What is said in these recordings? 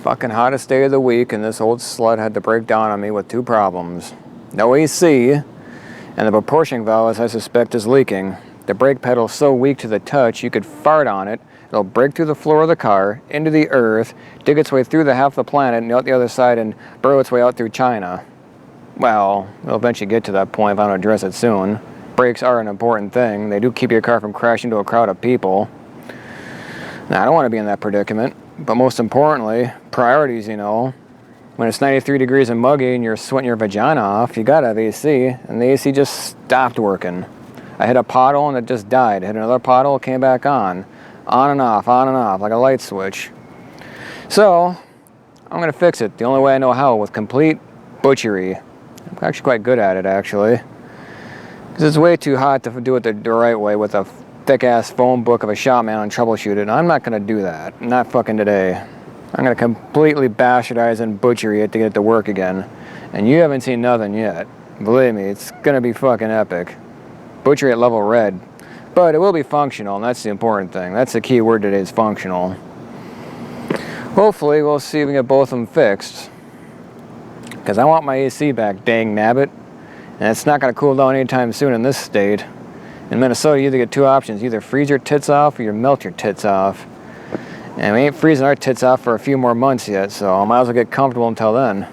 Fucking hottest day of the week, and this old slut had to break down on me with two problems. No AC, and the proportioning valve, as I suspect, is leaking. The brake pedal's so weak to the touch, you could fart on it. It'll break through the floor of the car, into the earth, dig its way through the half of the planet, and out the other side, and burrow its way out through China. Well, it'll eventually get to that point if I don't address it soon. Brakes are an important thing. They do keep your car from crashing into a crowd of people. Now, I don't want to be in that predicament. But most importantly, priorities, you know. When it's 93 degrees and muggy and you're sweating your vagina off, you gotta have AC, and the AC just stopped working. I hit a pothole and it just died. I hit another pothole, it came back on and off, like a light switch. So, I'm gonna fix it the only way I know how, with complete butchery. I'm actually quite good at it, actually. Because it's way too hot to do it the right way with a thick-ass phone book of a shop man on troubleshoot it, and I'm not going to do that. Not fucking today. I'm going to completely bastardize and butchery it to get it to work again. And you haven't seen nothing yet. Believe me, it's going to be fucking epic. Butchery at level red. But it will be functional, and that's the important thing. That's the key word today, is functional. Hopefully, we'll see if we can get both of them fixed. Because I want my AC back, dang nabbit. And it's not going to cool down anytime soon in this state. In Minnesota, you either get two options. You either freeze your tits off or you melt your tits off. And we ain't freezing our tits off for a few more months yet, so I might as well get comfortable until then.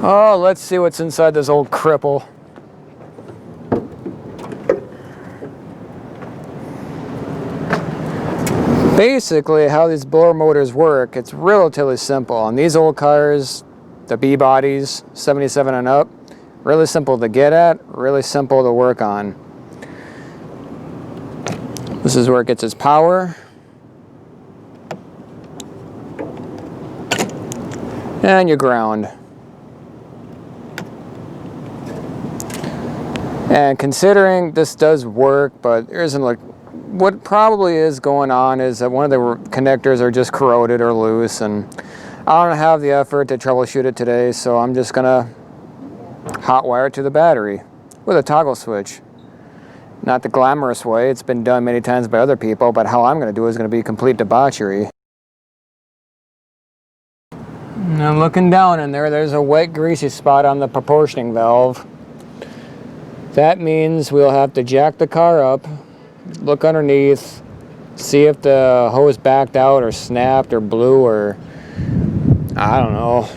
Oh, let's see what's inside this old cripple. Basically, how these blower motors work, it's relatively simple. On these old cars, the B-bodies, 77 and up, really simple to get at, really simple to work on. This is where it gets its power. And your ground. And considering this does work, but there isn't like, what probably is going on is that one of the connectors are just corroded or loose, and I don't have the effort to troubleshoot it today, so I'm just gonna hot wire it to the battery with a toggle switch. Not the glamorous way, it's been done many times by other people, but how I'm gonna do it is gonna be complete debauchery. And I'm looking down in there, there's a wet greasy spot on the proportioning valve. That means we'll have to jack the car up, look underneath, see if the hose backed out or snapped or blew, or I don't know,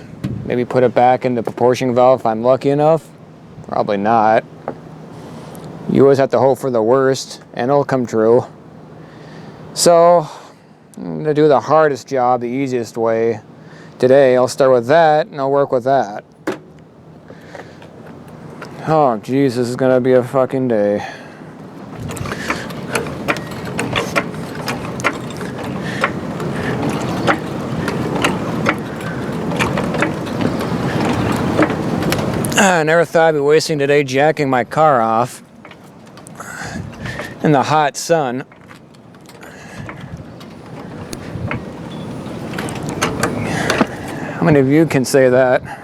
maybe put it back in the proportioning valve if I'm lucky enough. Probably not. You always have to hope for the worst, and it'll come true. So, I'm going to do the hardest job the easiest way. Today, I'll start with that, and I'll work with that. Oh, jeez, this is gonna be a fucking day. I never thought I'd be wasting today jacking my car off in the hot sun. How many of you can say that?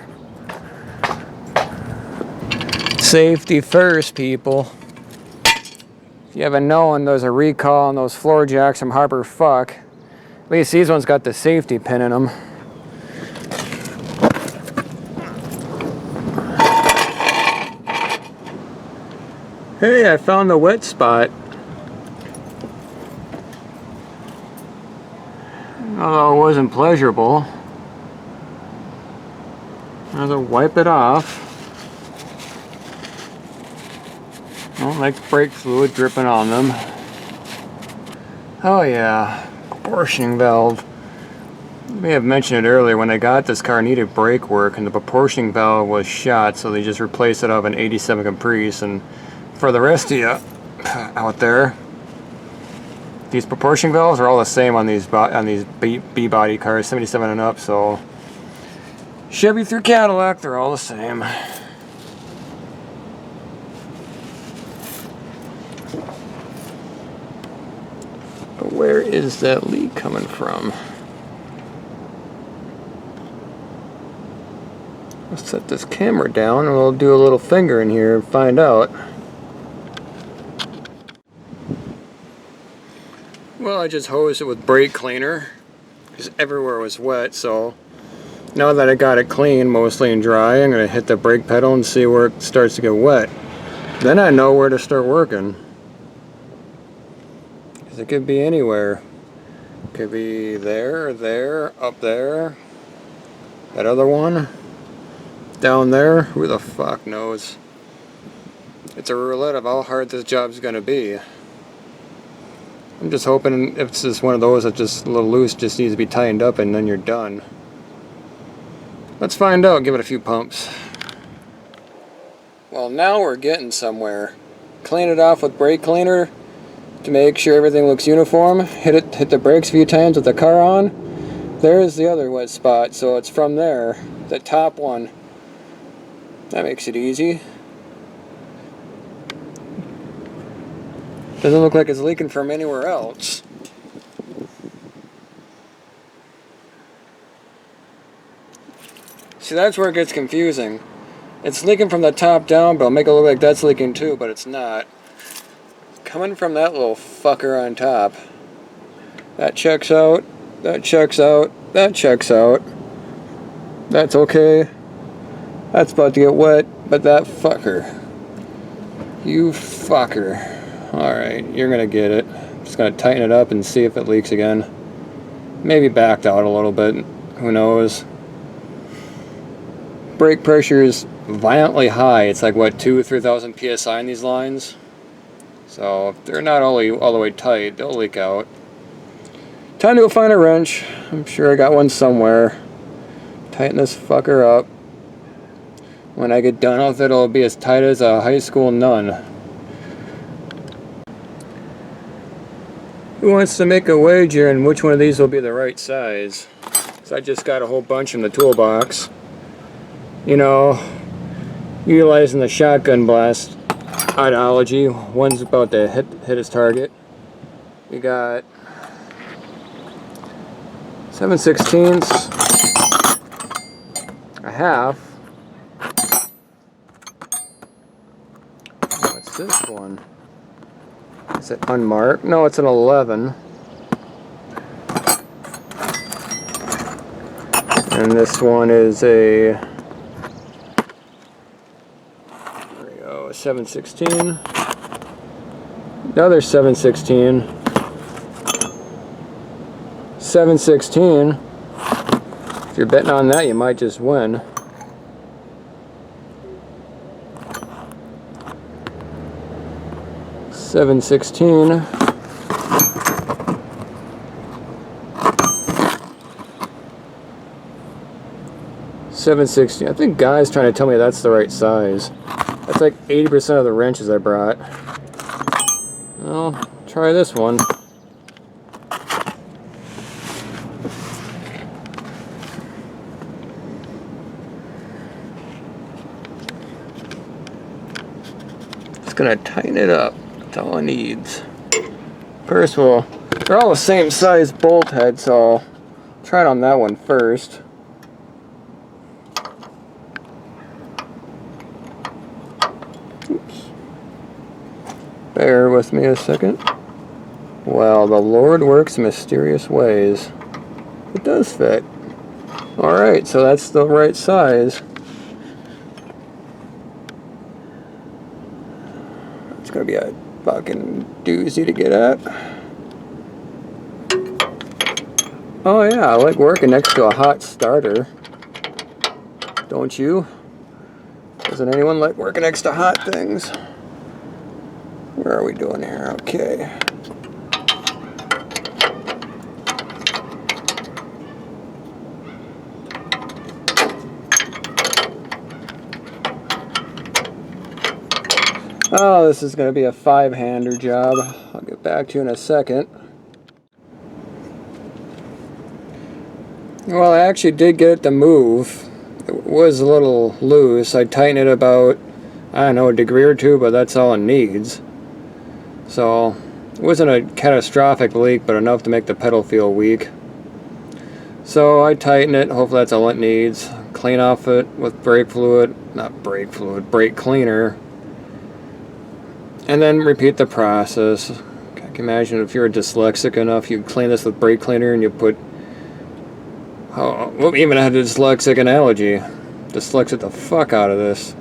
Safety first, people. If you haven't known, there's a recall on those floor jacks from Harbor Fuck. At least these ones got the safety pin in them. Hey, I found the wet spot. Although it wasn't pleasurable. I'll have to wipe it off. I don't like brake fluid dripping on them. Oh yeah, proportioning valve. I may have mentioned it earlier, when they got this car, it needed brake work and the proportioning valve was shot, so they just replaced it out of an 87 Caprice. And for the rest of you out there, These proportion valves are all the same on these B body cars, 77 and up. So Chevy through Cadillac, they're all the same. But where is that leak coming from? Let's set this camera down and we'll do a little finger in here and find out. Well, I just hosed it with brake cleaner because everywhere was wet, so now that I got it clean, mostly and dry, I'm going to hit the brake pedal and see where it starts to get wet. Then I know where to start working. Because it could be anywhere. It could be there, there, up there, that other one, down there, who the fuck knows. It's a roulette of how hard this job's going to be. I'm just hoping if it's just one of those that's just a little loose, just needs to be tightened up and then you're done. Let's find out, give it a few pumps. Well, now we're getting somewhere. Clean it off with brake cleaner to make sure everything looks uniform. Hit the brakes a few times with the car on. There's the other wet spot, so it's from there, the top one. That makes it easy. Doesn't look like it's leaking from anywhere else. See, that's where it gets confusing. It's leaking from the top down, but I'll make it look like that's leaking too, but it's not. It's coming from that little fucker on top. That checks out, that checks out, that checks out. That's okay. That's about to get wet, but that fucker. You fucker. Alright, you're gonna get it. Just gonna tighten it up and see if it leaks again. Maybe backed out a little bit. Who knows? Brake pressure is violently high. It's like what, 2,000 or 3,000 psi in these lines. So if they're not all the way tight, they'll leak out. Time to go find a wrench. I'm sure I got one somewhere. Tighten this fucker up. When I get done with it, it'll be as tight as a high school nun. Who wants to make a wager on which one of these will be the right size? So I just got a whole bunch in the toolbox. You know, utilizing the shotgun blast ideology. One's about to hit its target. We got 7/16, a half. What's this one? Is it unmarked? No, it's an 11. And this one is a, there we go, a 7/16. Another 7/16. 7/16. If you're betting on that, you might just win. $7.16. $7.16. I think Guy's trying to tell me that's the right size. That's like 80% of the wrenches I brought. Well, try this one. Just gonna tighten it up. That's all it needs. First of all, they're all the same size bolt head, so I'll try it on that one first. Oops. Bear with me a second. Well, the Lord works mysterious ways. It does fit. Alright, so that's the right size. It's gonna be a fucking doozy to get at. Oh yeah, I like working next to a hot starter. Don't you? Doesn't anyone like working next to hot things? Where are we doing here? Okay. Oh, this is going to be a 5-hander job. I'll get back to you in a second. Well, I actually did get it to move. It was a little loose. I tightened it about, I don't know, a degree or two, but that's all it needs. So, it wasn't a catastrophic leak, but enough to make the pedal feel weak. So I tighten it, hopefully that's all it needs. Clean off it with brake fluid, not brake fluid, brake cleaner. And then repeat the process. I can imagine if you're dyslexic enough, you clean this with brake cleaner and you put, oh, well, even had a dyslexic analogy. Dyslexic the fuck out of this.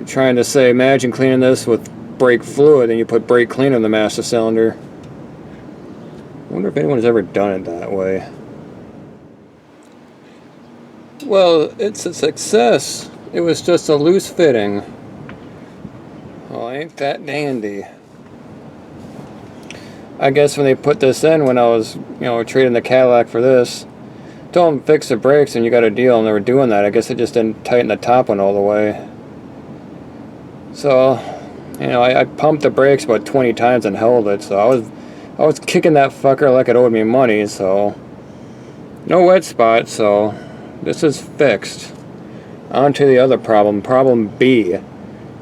Trying to say, imagine cleaning this with brake fluid and you put brake cleaner in the master cylinder. I wonder if anyone's ever done it that way. Well, it's a success. It was just a loose fitting. Oh, ain't that dandy. I guess when they put this in, when I was, trading the Cadillac for this, told them fix the brakes and you got a deal, and they were doing that. I guess they just didn't tighten the top one all the way. So, I pumped the brakes about 20 times and held it, so I was kicking that fucker like it owed me money, so no wet spot, so this is fixed. On to the other problem, problem B.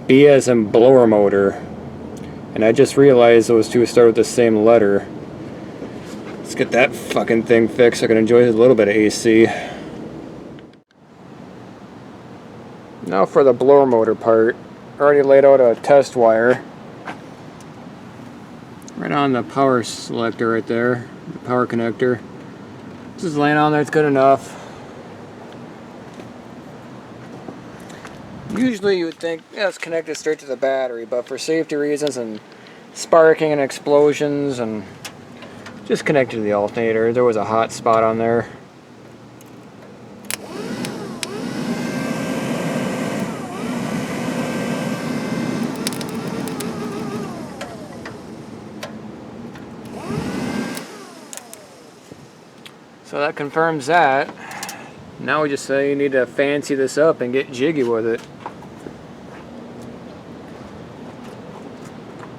B as in blower motor. And I just realized those two start with the same letter. Let's get that fucking thing fixed so I can enjoy a little bit of AC. Now for the blower motor part. I already laid out a test wire. Right on the power selector right there. The power connector. Just laying on there, it's good enough. Usually you would think, yeah, it's connected straight to the battery, but for safety reasons and sparking and explosions, and just connected to the alternator. There was a hot spot on there. So that confirms that. Now we just say you need to fancy this up and get jiggy with it.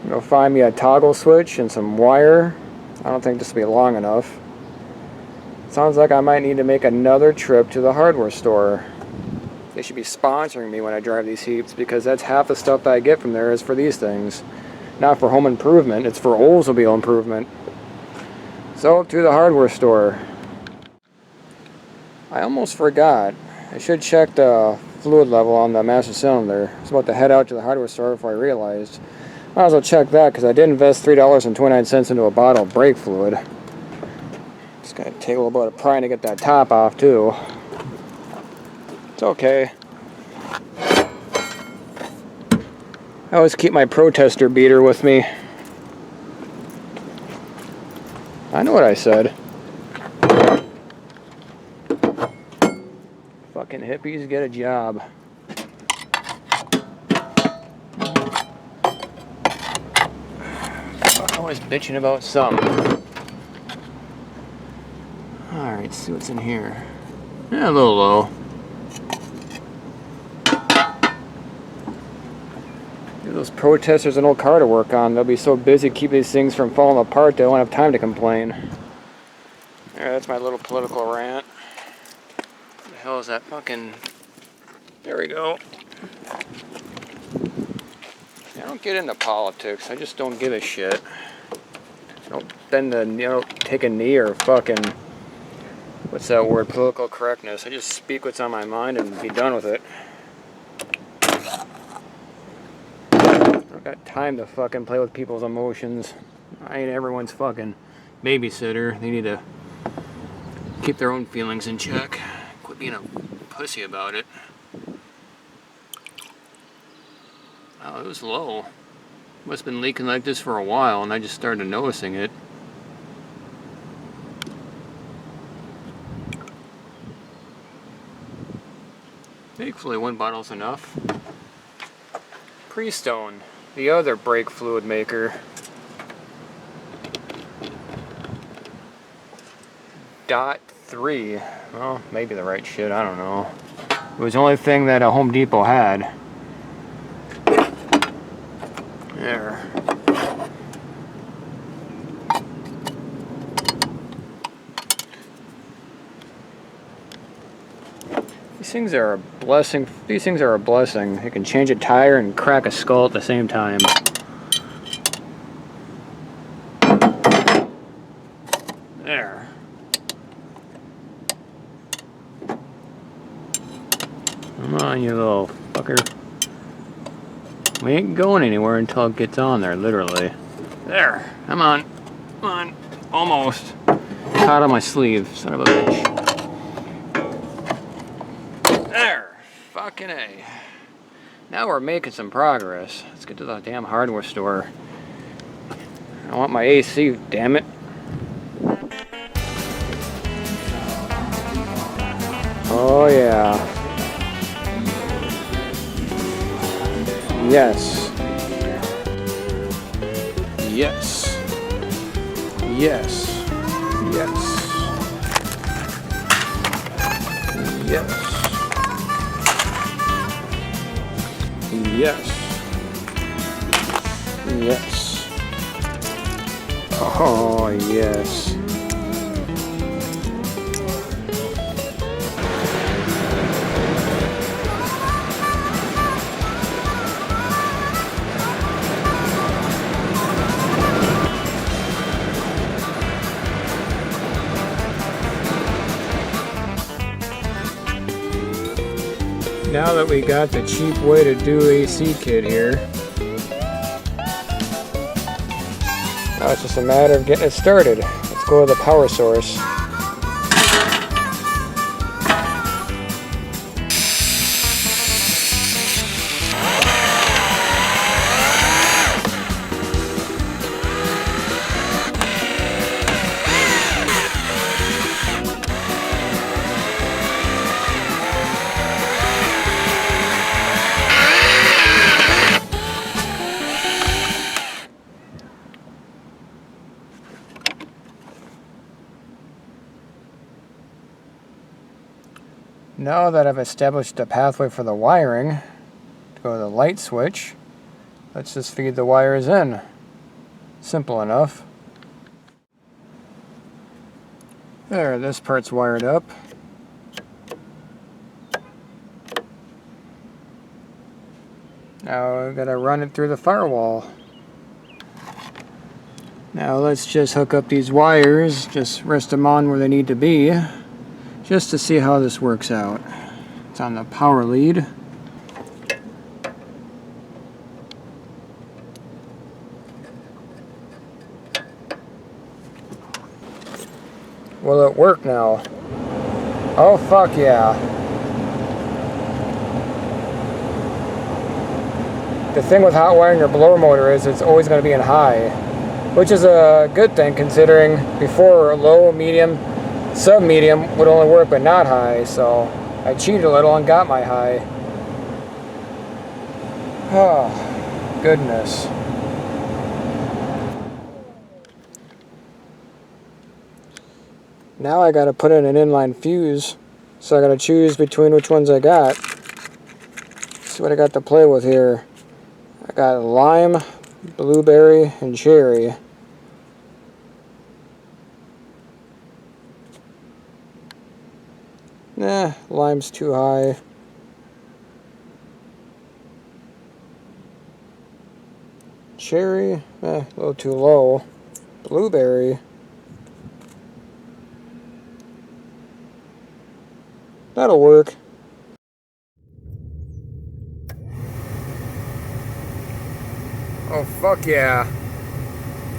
Go find me a toggle switch and some wire. I don't think this will be long enough. Sounds like I might need to make another trip to the hardware store. They should be sponsoring me when I drive these heaps, because that's half the stuff I get from there is for these things. Not for home improvement, it's for Oldsmobile improvement. So, to the hardware store. I almost forgot. I should check the fluid level on the master cylinder. I was about to head out to the hardware store before I realized. Might as well check that, because I did invest $3.29 into a bottle of brake fluid. Just gotta take a little bit of prying to get that top off too. It's okay. I always keep my protester beater with me. I know what I said. Fucking hippies, get a job. Always bitching about something. Alright, see what's in here. Yeah, a little low. Give those protesters an old car to work on. They'll be so busy keeping these things from falling apart they won't have time to complain. There, that's my little political rant. What the hell is that fucking... There we go. I don't get into politics. I just don't give a shit. I don't bend the, take a knee or fucking, what's that word, political correctness. I just speak what's on my mind and be done with it. I don't got time to fucking play with people's emotions. I ain't everyone's fucking babysitter. They need to keep their own feelings in check. Quit being a pussy about it. Oh, it was low. Must have been leaking like this for a while, and I just started noticing it. Thankfully, one bottle's enough. Prestone, the other brake fluid maker. .3. Well, maybe the right shit, I don't know. It was the only thing that a Home Depot had. There. These things are a blessing. These things are a blessing. You can change a tire and crack a skull at the same time. There. Come on, you little fucker. We ain't going anywhere until it gets on there, literally. There. Come on. Come on. Almost. Caught on my sleeve, son of a bitch. There. Fucking A. Now we're making some progress. Let's get to the damn hardware store. I want my AC, damn it. Oh yeah. Yes. Yes. Yes. Yes. Yes. Yes. Yes. Oh, yes. Now that we got the cheap way to do AC kit here, now it's just a matter of getting it started. Let's go to the power source. Now that I've established a pathway for the wiring to go to the light switch, let's just feed the wires in. Simple enough. There, this part's wired up. Now I've got to run it through the firewall. Now let's just hook up these wires, just rest them on where they need to be, just to see how this works out. It's on the power lead. Will it work now? Oh fuck yeah. The thing with hot wiring your blower motor is it's always going to be in high, which is a good thing considering before low, medium, sub-medium would only work but not high, so I cheated a little and got my high. Oh, goodness. Now I gotta put in an inline fuse, so I gotta choose between which ones I got. Let's see what I got to play with here. I got lime, blueberry, and cherry. Nah, lime's too high. Cherry, a little too low. Blueberry. That'll work. Oh, fuck yeah.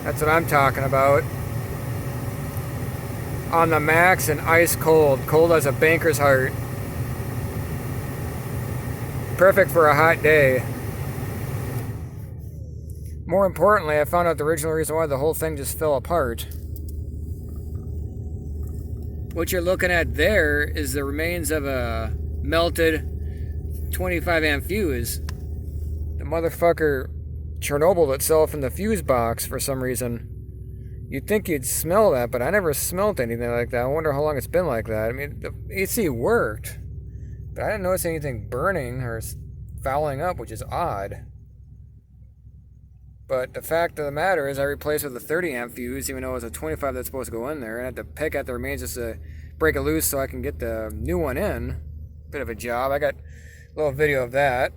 That's what I'm talking about. On the max and ice cold. Cold as a banker's heart. Perfect for a hot day. More importantly, I found out the original reason why the whole thing just fell apart. What you're looking at there is the remains of a melted 25 amp fuse. The motherfucker Chernobyl itself in the fuse box for some reason. You'd think you'd smell that, but I never smelt anything like that. I wonder how long it's been like that. I mean, the AC worked, but I didn't notice anything burning or fouling up, which is odd. But the fact of the matter is I replaced it with a 30 amp fuse, even though it was a 25 that's supposed to go in there, and I had to pick at the remains just to break it loose so I can get the new one in. bit of a job. I got a little video of that.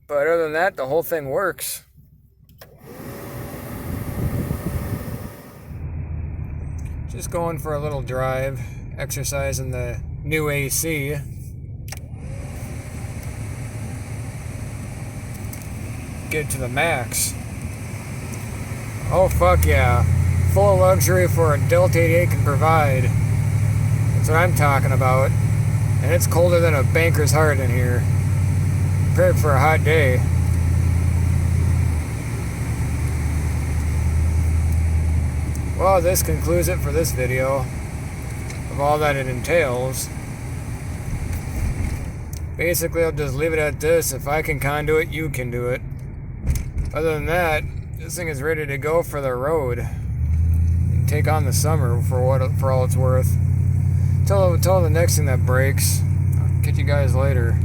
But other than that, the whole thing works. Just going for a little drive, exercising the new AC. Get to the max. Oh fuck yeah. Full luxury for a Delta 88 can provide. That's what I'm talking about. And it's colder than a banker's heart in here. Prepared for a hot day. Well, this concludes it for this video of all that it entails. Basically, I'll just leave it at this. If I can conduit it, you can do it. Other than that, this thing is ready to go for the road. And take on the summer for all it's worth. Till the next thing that breaks. I'll catch you guys later.